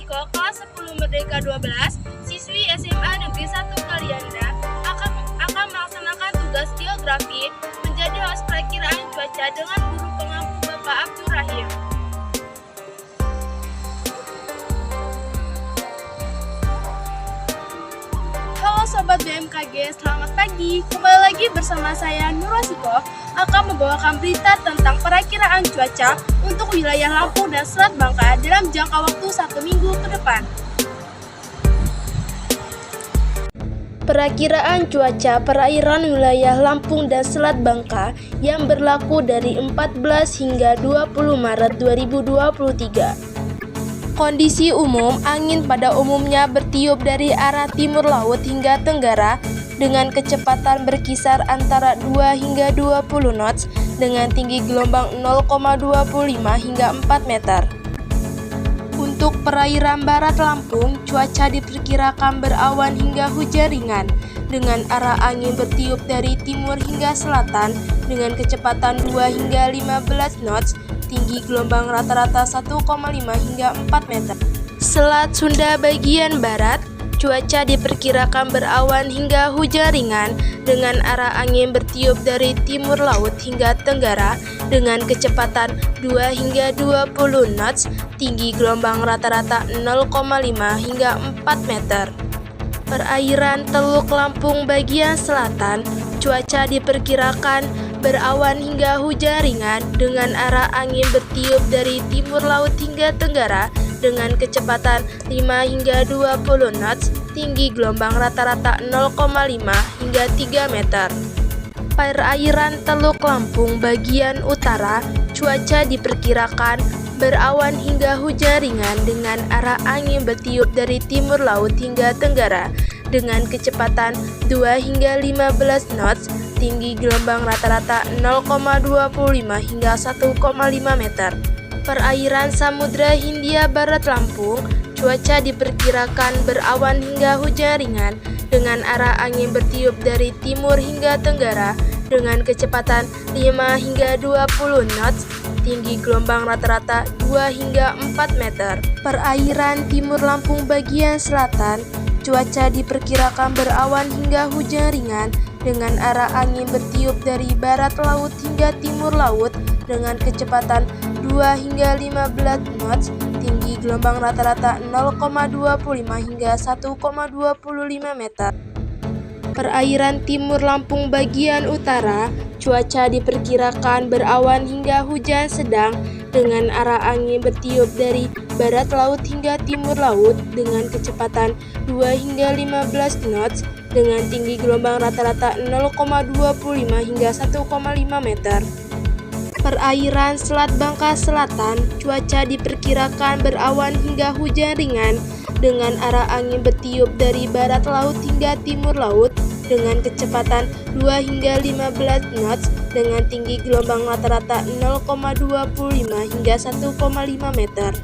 Nurasiko kelas 10 Merdeka 12, siswi SMA Negeri 1 Kalianda akan melaksanakan tugas geografi menjadi host perakiraan cuaca dengan guru pengampu Bapak Abdul Rahim. Halo Sobat BMKG, selamat pagi. Kembali lagi bersama saya Nurasiko akan membawakan berita tentang perakiraan cuaca untuk wilayah Lampung dan Selat Bangka dalam jangka waktu 1 minggu ke depan. Perakiraan cuaca perairan wilayah Lampung dan Selat Bangka yang berlaku dari 14 hingga 20 Maret 2023. Kondisi umum, angin pada umumnya bertiup dari arah timur laut hingga tenggara dengan kecepatan berkisar antara 2 hingga 20 knots dengan tinggi gelombang 0,25 hingga 4 meter. Untuk perairan barat Lampung, cuaca diperkirakan berawan hingga hujan ringan dengan arah angin bertiup dari timur hingga selatan dengan kecepatan 2 hingga 15 knots, tinggi gelombang rata-rata 1,5 hingga 4 meter. Selat Sunda bagian barat, cuaca diperkirakan berawan hingga hujan ringan dengan arah angin bertiup dari timur laut hingga tenggara dengan kecepatan 2 hingga 20 knots, tinggi gelombang rata-rata 0,5 hingga 4 meter. Perairan Teluk Lampung bagian selatan, cuaca diperkirakan berawan hingga hujan ringan dengan arah angin bertiup dari timur laut hingga tenggara dengan kecepatan 5 hingga 20 knots, tinggi gelombang rata-rata 0,5 hingga 3 meter. Perairan Teluk Lampung bagian utara, cuaca diperkirakan berawan hingga hujan ringan dengan arah angin bertiup dari timur laut hingga tenggara dengan kecepatan 2 hingga 15 knots, tinggi gelombang rata-rata 0,25 hingga 1,5 meter. Perairan Samudra Hindia Barat Lampung, cuaca diperkirakan berawan hingga hujan ringan dengan arah angin bertiup dari timur hingga tenggara dengan kecepatan 5 hingga 20 knots, tinggi gelombang rata-rata 2 hingga 4 meter. Perairan Timur Lampung bagian selatan, cuaca diperkirakan berawan hingga hujan ringan dengan arah angin bertiup dari barat laut hingga timur laut dengan kecepatan 2 hingga 15 knots, tinggi gelombang rata-rata 0,25 hingga 1,25 meter. Perairan Timur Lampung bagian utara, cuaca diperkirakan berawan hingga hujan sedang dengan arah angin bertiup dari barat laut hingga timur laut dengan kecepatan 2 hingga 15 knots dengan tinggi gelombang rata-rata 0,25 hingga 1,5 meter. Perairan Selat Bangka Selatan, cuaca diperkirakan berawan hingga hujan ringan dengan arah angin bertiup dari barat laut hingga timur laut dengan kecepatan 2 hingga 15 knots dengan tinggi gelombang rata-rata 0,25 hingga 1,5 meter.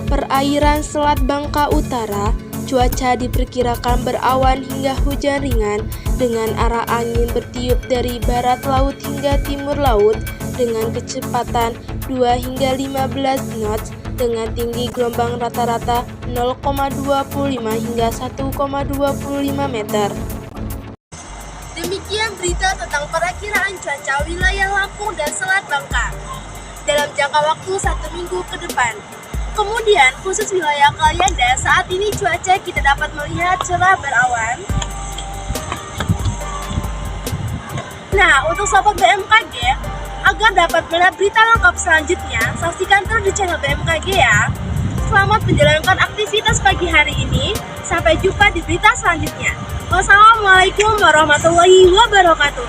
Perairan Selat Bangka Utara, cuaca diperkirakan berawan hingga hujan ringan dengan arah angin bertiup dari barat laut hingga timur laut dengan kecepatan 2 hingga 15 knots dengan tinggi gelombang rata-rata 0,25 hingga 1,25 meter. Demikian berita tentang perakiraan cuaca wilayah Lampung dan Selat Bangka dalam jangka waktu 1 minggu ke depan. Kemudian khusus wilayah Kalianda, saat ini cuaca kita dapat melihat cerah berawan. Nah, untuk sobat BMKG, agar dapat melihat berita lengkap selanjutnya, saksikan terus di channel BMKG ya. Selamat menjalankan aktivitas pagi hari ini. Sampai jumpa di berita selanjutnya. Wassalamualaikum warahmatullahi wabarakatuh.